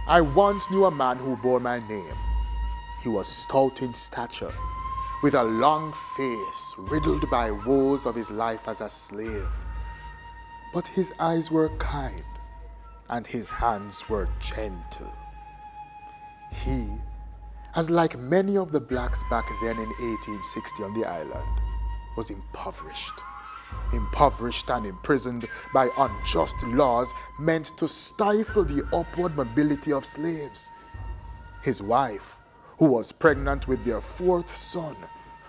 I once knew a man who bore my name. He was stout in stature, with a long face riddled by woes of his life as a slave. But his eyes were kind, and his hands were gentle. He, as like many of the blacks back then in 1860 on the island, was impoverished and imprisoned by unjust laws meant to stifle the upward mobility of slaves. His wife, who was pregnant with their fourth son,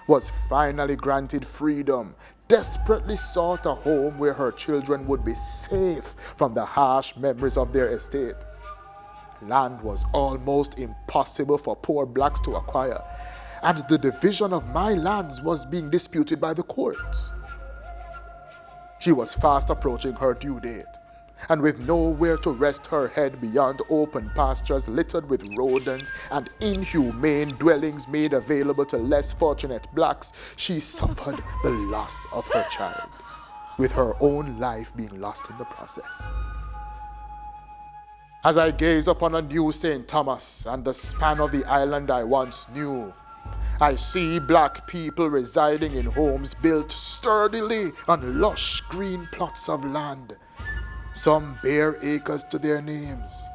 was finally granted freedom, desperately sought a home where her children would be safe from the harsh memories of their estate. Land was almost impossible for poor blacks to acquire, and the division of my lands was being disputed by the courts. She was fast approaching her due date, and with nowhere to rest her head beyond open pastures littered with rodents and inhumane dwellings made available to less fortunate blacks, she suffered the loss of her child, with her own life being lost in the process. As I gaze upon a new St. Thomas and the span of the island I once knew, I see black people residing in homes built sturdily on lush green plots of land. Some bear acres to their names,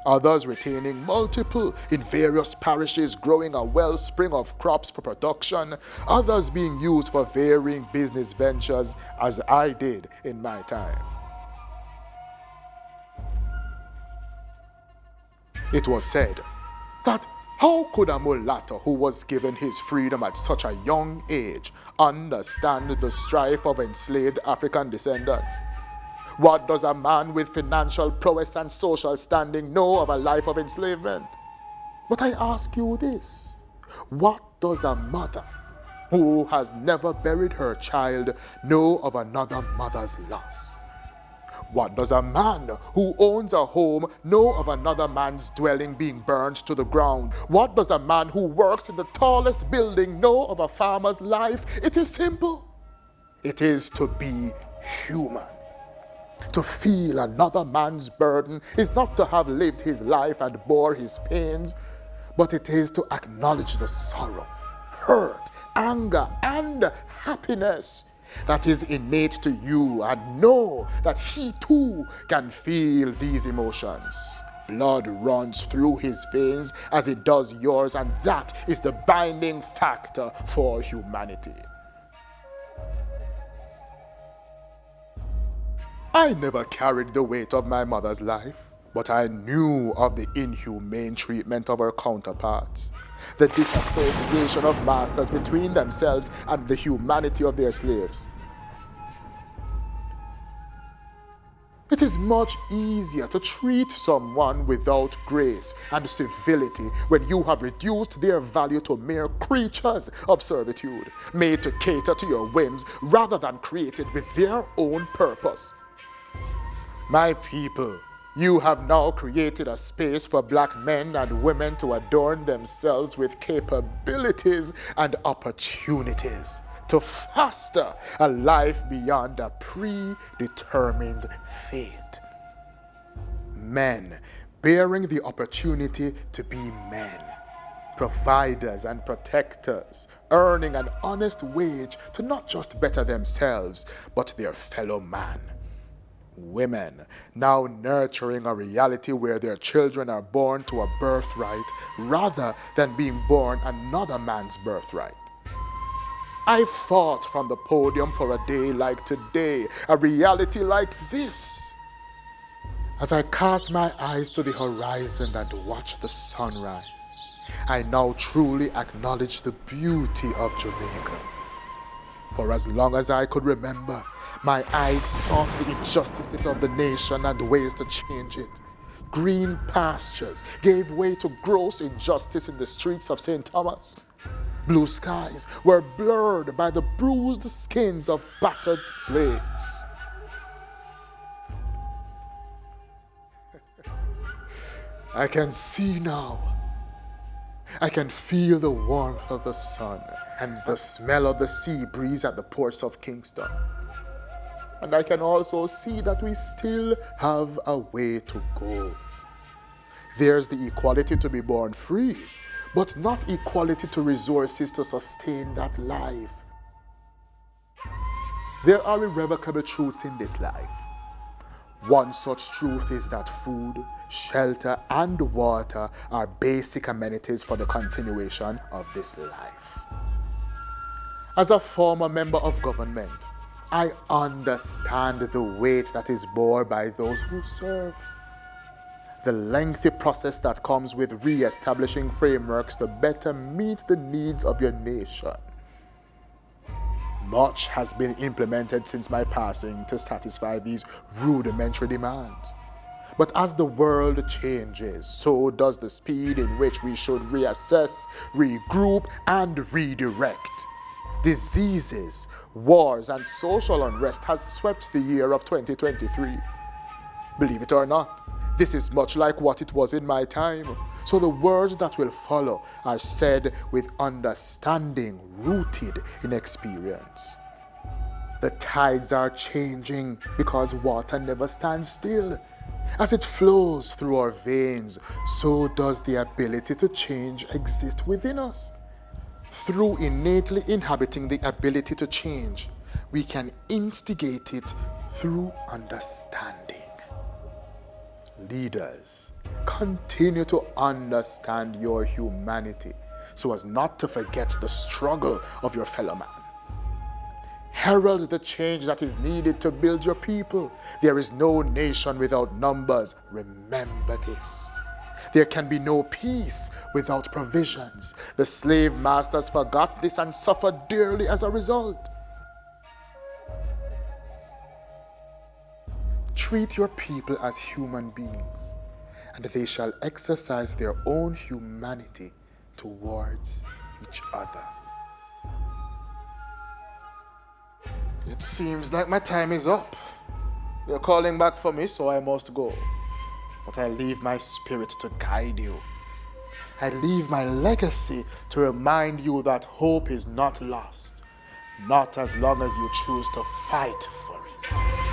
others retaining multiple in various parishes, growing a wellspring of crops for production, others being used for varying business ventures as I did in my time. It was said that how could a mulatto who was given his freedom at such a young age understand the strife of enslaved African descendants? What does a man with financial prowess and social standing know of a life of enslavement? But I ask you this, what does a mother who has never buried her child know of another mother's loss? What does a man who owns a home know of another man's dwelling being burned to the ground? What does a man who works in the tallest building know of a farmer's life? It is simple. It is to be human. To feel another man's burden is not to have lived his life and bore his pains, but it is to acknowledge the sorrow, hurt, anger, and happiness that is innate to you, and know that he too can feel these emotions. Blood runs through his veins as it does yours, and that is the binding factor for humanity. I never carried the weight of my mother's life, but I knew of the inhumane treatment of her counterparts, the disassociation of masters between themselves and the humanity of their slaves. It is much easier to treat someone without grace and civility when you have reduced their value to mere creatures of servitude, made to cater to your whims rather than created with their own purpose. My people, you have now created a space for black men and women to adorn themselves with capabilities and opportunities, to foster a life beyond a predetermined fate. Men bearing the opportunity to be men, providers and protectors, earning an honest wage to not just better themselves, but their fellow man. Women now nurturing a reality where their children are born to a birthright rather than being born another man's birthright. I fought from the podium for a day like today, a reality like this. As I cast my eyes to the horizon and watch the sunrise, I now truly acknowledge the beauty of Jamaica. For as long as I could remember, my eyes sought the injustices of the nation and ways to change it. Green pastures gave way to gross injustice in the streets of St. Thomas. Blue skies were blurred by the bruised skins of battered slaves. I can see now. I can feel the warmth of the sun and the smell of the sea breeze at the ports of Kingston. And I can also see that we still have a way to go. There's the equality to be born free, but not equality to resources to sustain that life. There are irrevocable truths in this life. One such truth is that food, shelter, and water are basic amenities for the continuation of this life. As a former member of government, I understand the weight that is borne by those who serve. The lengthy process that comes with re-establishing frameworks to better meet the needs of your nation. Much has been implemented since my passing to satisfy these rudimentary demands. But as the world changes, so does the speed in which we should reassess, regroup, and redirect. Diseases, wars, and social unrest has swept the year of 2023. Believe it or not, this is much like what it was in my time. So the words that will follow are said with understanding rooted in experience. The tides are changing because water never stands still. As it flows through our veins, so does the ability to change exist within us. Through innately inhabiting the ability to change, we can instigate it through understanding. Leaders, continue to understand your humanity so as not to forget the struggle of your fellow man. Herald the change that is needed to build your people. There is no nation without numbers. Remember this. There can be no peace without provisions. The slave masters forgot this and suffered dearly as a result. Treat your people as human beings, and they shall exercise their own humanity towards each other. It seems like my time is up. You're calling back for me, so I must go. But I leave my spirit to guide you. I leave my legacy to remind you that hope is not lost, not as long as you choose to fight for it.